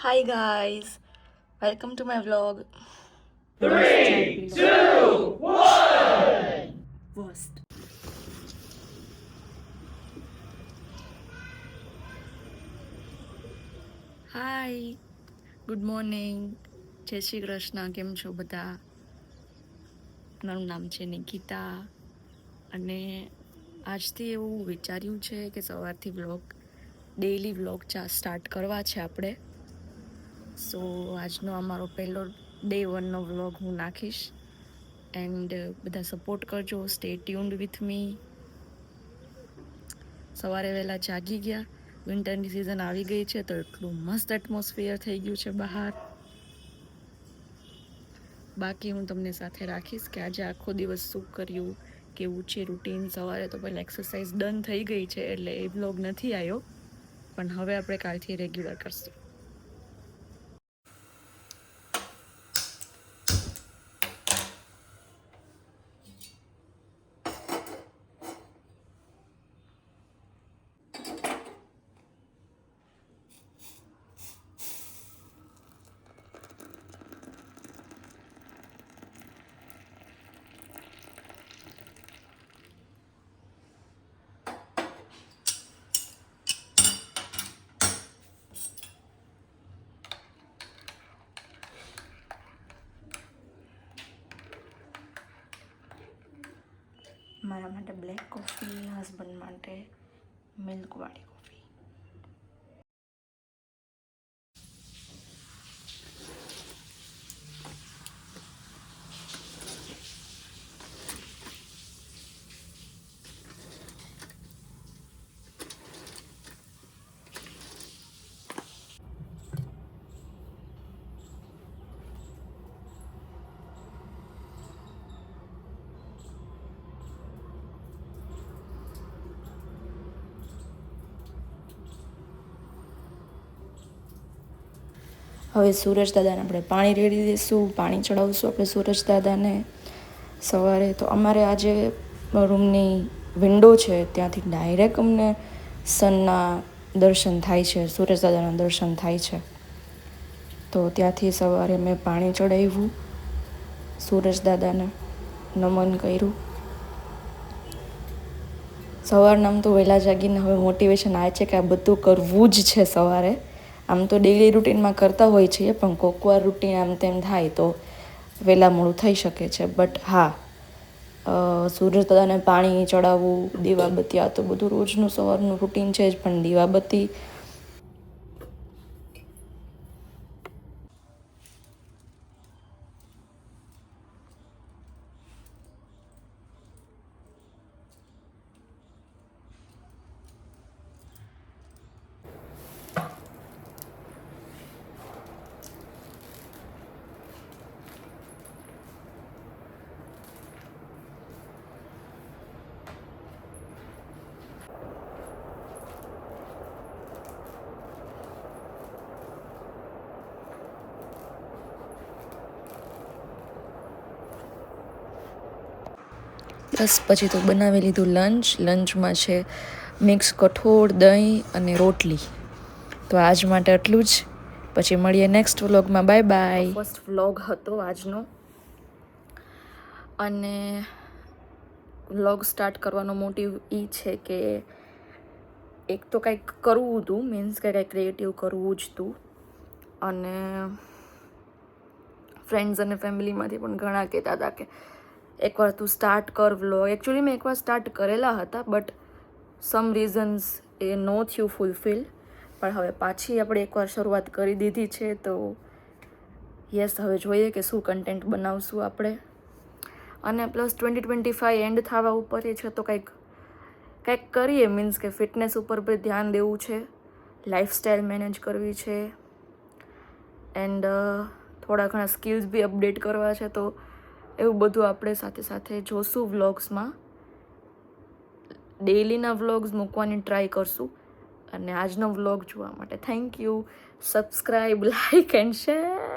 Hi guys, welcome to my vlog. Three, two, one. Worst. Hi, good morning, જય શ્રી કૃષ્ણ. કેમ છો બધા? મારું નામ છે નિકિતા અને આજથી એવું વિચાર્યું છે કે સવારથી ડેઈલી વ્લોગ સ્ટાર્ટ કરવા છે આપણે. સો આજનો અમારો પહેલો ડે 1નો વ્લોગ હું નાખીશ એન્ડ બધા સપોર્ટ કરજો. Stay tuned with me. સવારે વહેલા જાગી ગયા. વિન્ટરની સિઝન આવી ગઈ છે તો એટલું મસ્ત એટમોસ્ફિયર થઈ ગયું છે બહાર. બાકી હું તમને સાથે રાખીશ કે આજે આખો દિવસ શું કર્યું, કેવું છે રૂટીન. સવારે તો પહેલાં એક્સરસાઇઝ ડન થઈ ગઈ છે એટલે એ બ્લોગ નથી આવ્યો, પણ હવે આપણે કાલથી રેગ્યુલર કરશું. મારા માટે બ્લેક કોફી, હસબન્ડ માટે મિલ્કવાળી કોફી. હવે સૂરજ દાદાને આપણે પાણી રેડી દઈશું, પાણી ચડાવશું આપણે સૂરજ દાદાને સવારે. તો અમારે આજે રૂમની વિન્ડો છે ત્યાંથી ડાયરેક્ટ અમને સનના દર્શન થાય છે, સૂરજ દાદાના દર્શન થાય છે. તો ત્યાંથી સવારે મેં પાણી ચડાવ્યું, સૂરજ દાદાને નમન કર્યું. સવારના આમ તો વહેલા જાગીને હવે મોટિવેશન આવે છે કે આ બધું કરવું જ છે સવારે. આમ તો ડેઈલી રૂટીનમાં કરતા હોય છીએ, પણ કોકવાર રૂટીન આમ તેમ થાય તો વહેલા મોડું થઈ શકે છે. બટ હા, સૂરજ દાદાને પાણી ચડાવવું, દીવાબત્તી, આ તો બધું રોજનું સવારનું રૂટીન છે જ. પણ દીવાબત્તી બસ પછી તો બનાવી લીધું લંચ. લંચમાં છે મિક્સ કઠોળ, દહીં અને રોટલી. તો આજ માટે આટલું જ. પછી મળીએ નેક્સ્ટ વ્લોગમાં. Bye bye. ફર્સ્ટ વ્લોગ હતો આજનો અને વ્લોગ સ્ટાર્ટ કરવાનો મોટિવ એ છે કે એક તો કંઈક કરવું હતું, મીન્સ કે કંઈક ક્રિએટિવ કરવું જ હતું. અને ફ્રેન્ડ્સ અને ફેમિલીમાંથી પણ ઘણા કહેતા હતા કે એકવાર તું સ્ટાર્ટ કર વ્લોગ. એકચ્યુઅલી મેં એકવાર સ્ટાર્ટ કરેલા હતા, બટ સમ રીઝન્સ એ નો થયું ફૂલફિલ. પણ હવે પાછી આપણે એકવાર શરૂઆત કરી દીધી છે તો યસ, હવે જોઈએ કે શું કન્ટેન્ટ બનાવશું આપણે. અને પ્લસ 2025 એન્ડ થવા ઉપર છે તો કંઈક કરીએ. મીન્સ કે ફિટનેસ ઉપર બી ધ્યાન દેવું છે, લાઈફસ્ટાઈલ મેનેજ કરવી છે એન્ડ થોડા ઘણા સ્કિલ્સ બી અપડેટ કરવા છે. તો એવું બધું આપણે સાથે સાથે જોશું વ્લોગ્સમાં. ડેઈલીના વ્લોગ્સ મૂકવાની ટ્રાય કરશું. અને આજનો વ્લોગ જોવા માટે thank you. Subscribe, like and share.